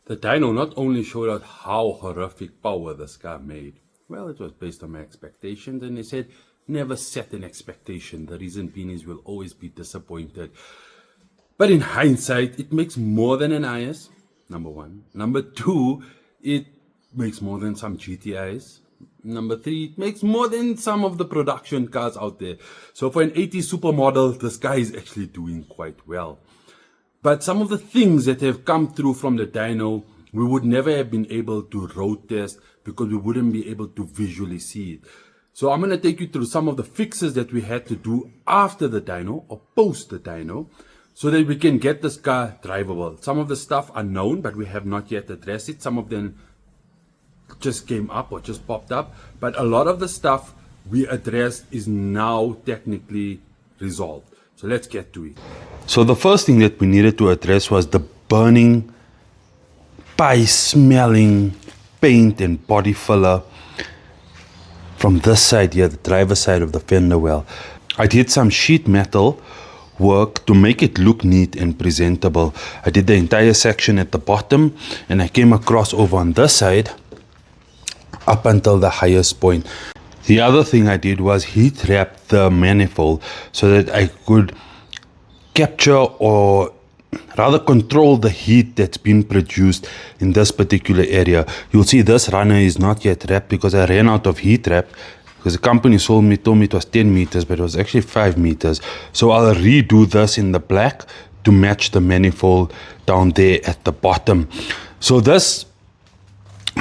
The dyno not only showed out how horrific power this car made, well, it was based on my expectations, and they said, never set an expectation. The reason being is we'll always be disappointed. But in hindsight, it makes more than an IS, number one. Number two, it makes more than some GTIs. Number three, it makes more than some of the production cars out there. So for an 80s supermodel, this guy is actually doing quite well. But some of the things that have come through from the dyno, we would never have been able to road test because we wouldn't be able to visually see it. So I'm going to take you through some of the fixes that we had to do after the dyno or post the dyno so that we can get this car drivable. Some of the stuff are known, but we have not yet addressed it. Some of them just came up or just popped up. But a lot of the stuff we addressed is now technically resolved. So let's get to it. So the first thing that we needed to address was the burning, pie-smelling paint and body filler from this side here, the driver's side of the fender well. I did some sheet metal work to make it look neat and presentable. I did the entire section at the bottom, and I came across over on this side up until the highest point. The other thing I did was heat wrap the manifold so that I could capture or rather control the heat that's been produced in this particular area. You'll see this runner is not yet wrapped because I ran out of heat wrap, because the company told me it was 10 meters, but it was actually 5 meters. So I'll redo this in the black to match the manifold down there at the bottom. So this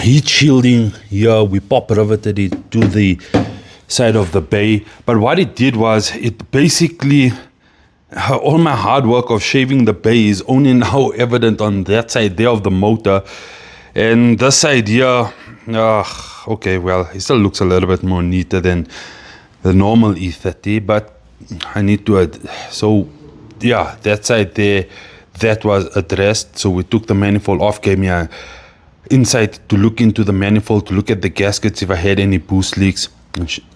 heat shielding here, we pop riveted it to the side of the bay, but what it did was it basically, all my hard work of shaving the bay is only now evident on that side there of the motor, and this side here, okay, well, it still looks a little bit more neater than the normal E30, but I need to so yeah, that side there, that was addressed. So we took the manifold off, gave me a insight to look into the manifold, to look at the gaskets if I had any boost leaks.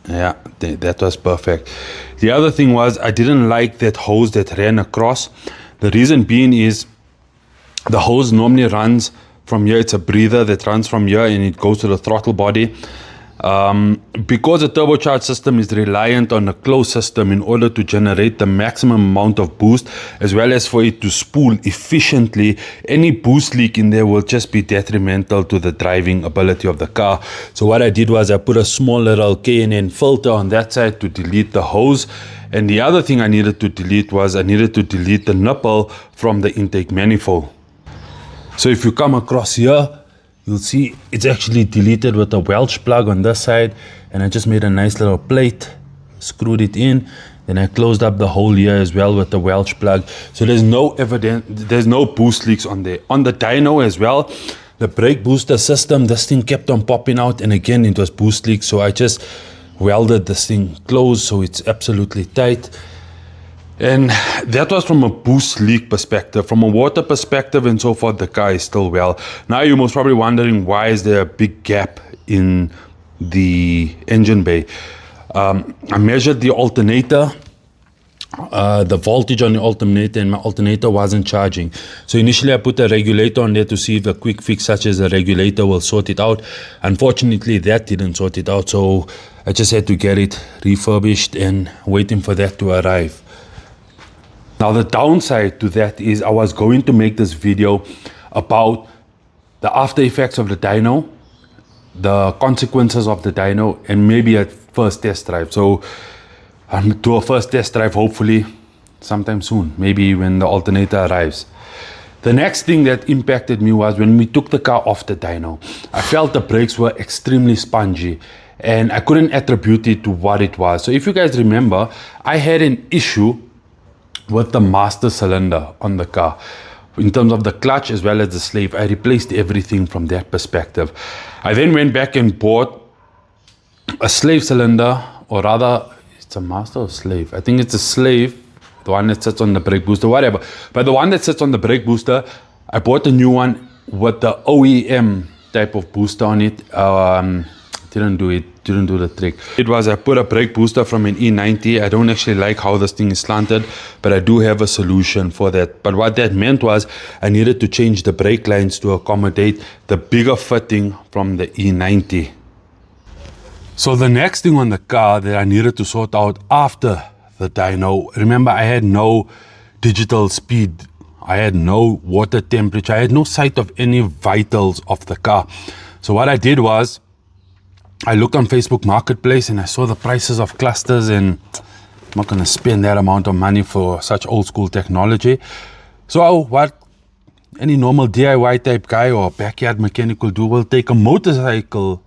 Yeah, that was perfect. The other thing was I didn't like that hose that ran across. The reason being is the hose normally runs from here. It's a breather that runs from here and it goes to the throttle body. Because the turbocharged system is reliant on a closed system in order to generate the maximum amount of boost, as well as for it to spool efficiently, any boost leak in there will just be detrimental to the driving ability of the car. So what I did was I put a small little K&N filter on that side to delete the hose. And the other thing I needed to delete was I needed to delete the nipple from the intake manifold. So if you come across here, you'll see it's actually deleted with a Welch plug on this side, and I just made a nice little plate, screwed it in, then I closed up the hole here as well with the Welch plug. So there's no evidence, there's no boost leaks on there. On the dyno as well, the brake booster system, this thing kept on popping out, and again it was boost leaks, so I just welded this thing closed so it's absolutely tight. And that was from a boost leak perspective. From a water perspective and so forth, the car is still well. Now you're most probably wondering, why is there a big gap in the engine bay? I measured the alternator, the voltage on the alternator, and my alternator wasn't charging. So initially I put a regulator on there to see if a quick fix such as a regulator will sort it out. Unfortunately, that didn't sort it out. So I just had to get it refurbished and waiting for that to arrive. Now the downside to that is I was going to make this video about the after effects of the dyno, the consequences of the dyno, and maybe a first test drive. So I'm do a first test drive hopefully sometime soon, maybe when the alternator arrives. The next thing that impacted me was when we took the car off the dyno. I felt the brakes were extremely spongy, and I couldn't attribute it to what it was. So if you guys remember, I had an issue with the master cylinder on the car in terms of the clutch as well as the slave. I replaced everything from that perspective. I then went back and bought a slave cylinder, or rather it's a master or slave, I think it's a slave, the one that sits on the brake booster, whatever, but the one that sits on the brake booster, I bought a new one with the OEM type of booster on it, didn't do the trick. It was I put a brake booster from an E90. I don't actually like how this thing is slanted, but I do have a solution for that. But what that meant was I needed to change the brake lines to accommodate the bigger fitting from the E90. So the next thing on the car that I needed to sort out after the dyno, remember I had no digital speed, I had no water temperature, I had no sight of any vitals of the car. So what I did was I looked on Facebook Marketplace and I saw the prices of clusters, and I'm not going to spend that amount of money for such old school technology. So what any normal DIY type guy or backyard mechanic will do will take a motorbike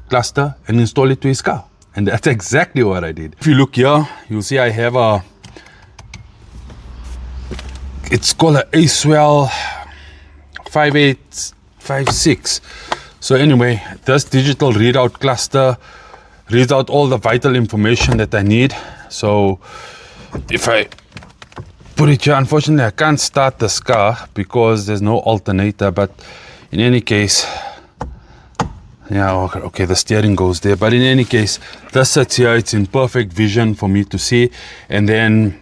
cluster and install it to his car. And that's exactly what I did. If you look here, you'll see I have it's called an Acewell 5856. So anyway, this digital readout cluster reads out all the vital information that I need. So if I put it here, unfortunately I can't start this car because there's no alternator, but in any case, yeah, okay, the steering goes there, but in any case, this sits here, it's in perfect vision for me to see. And then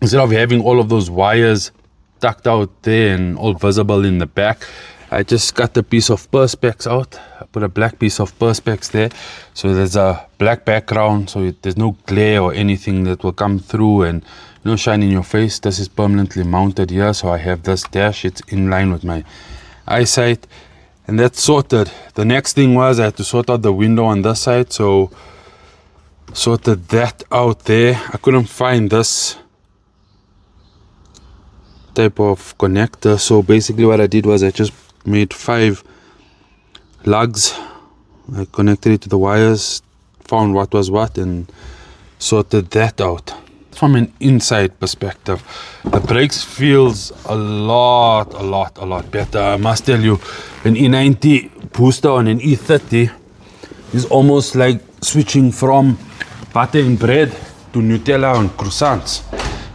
instead of having all of those wires tucked out there and all visible in the back, I just cut a piece of perspex out. I put a black piece of perspex there, so there's a black background, so there's no glare or anything that will come through and no shine in your face. This is permanently mounted here, so I have this dash, it's in line with my eyesight, and that's sorted. The next thing was I had to sort out the window on this side, so sorted that out there. I couldn't find this type of connector, so basically what I did was I just made 5 lugs. I connected it to the wires, found what was what, and sorted that out. From an inside perspective, the brakes feels a lot better. I must tell you, an E90 booster on an E30 is almost like switching from butter and bread to Nutella and croissants.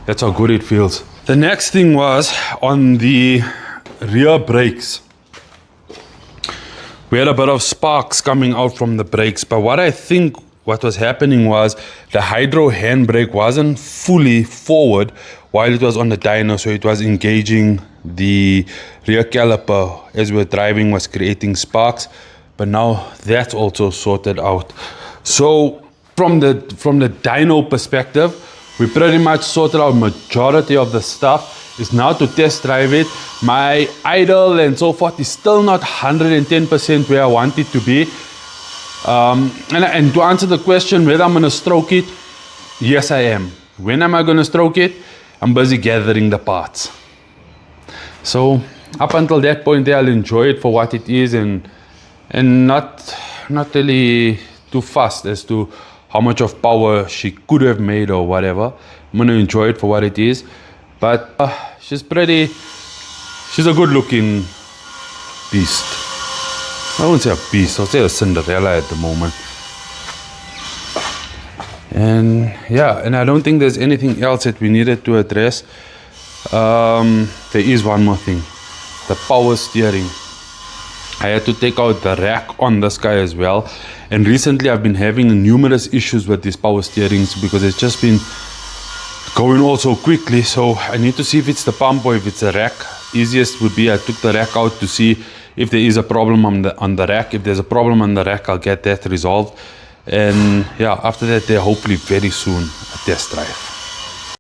That's how good it feels. The next thing was on the rear brakes. We had a bit of sparks coming out from the brakes, but what I think what was happening was the hydro handbrake wasn't fully forward while it was on the dyno, so it was engaging the rear caliper as we were driving, was creating sparks. But now that's also sorted out. So from the dyno perspective, we pretty much sorted out majority of the stuff. Is now to test drive it. My idle and so forth is still not 110% where I want it to be. And to answer the question whether I'm going to stroke it, yes I am. When am I going to stroke it? I'm busy gathering the parts. So up until that point there, I'll enjoy it for what it is, and not really too fussed as to how much of power she could have made or whatever. I'm going to enjoy it for what it is. But she's a good looking beast. I won't say a beast, I'll say a Cinderella at the moment. And yeah, and I don't think there's anything else that we needed to address. There is one more thing, the power steering. I had to take out the rack on this guy as well. And recently I've been having numerous issues with these power steerings because it's just been going all so quickly. So I need to see if it's the pump or if it's a rack. Easiest would be I took the rack out to see if there is a problem on the rack. If there's a problem on the rack, I'll get that resolved. And yeah, after that, hopefully very soon a test drive.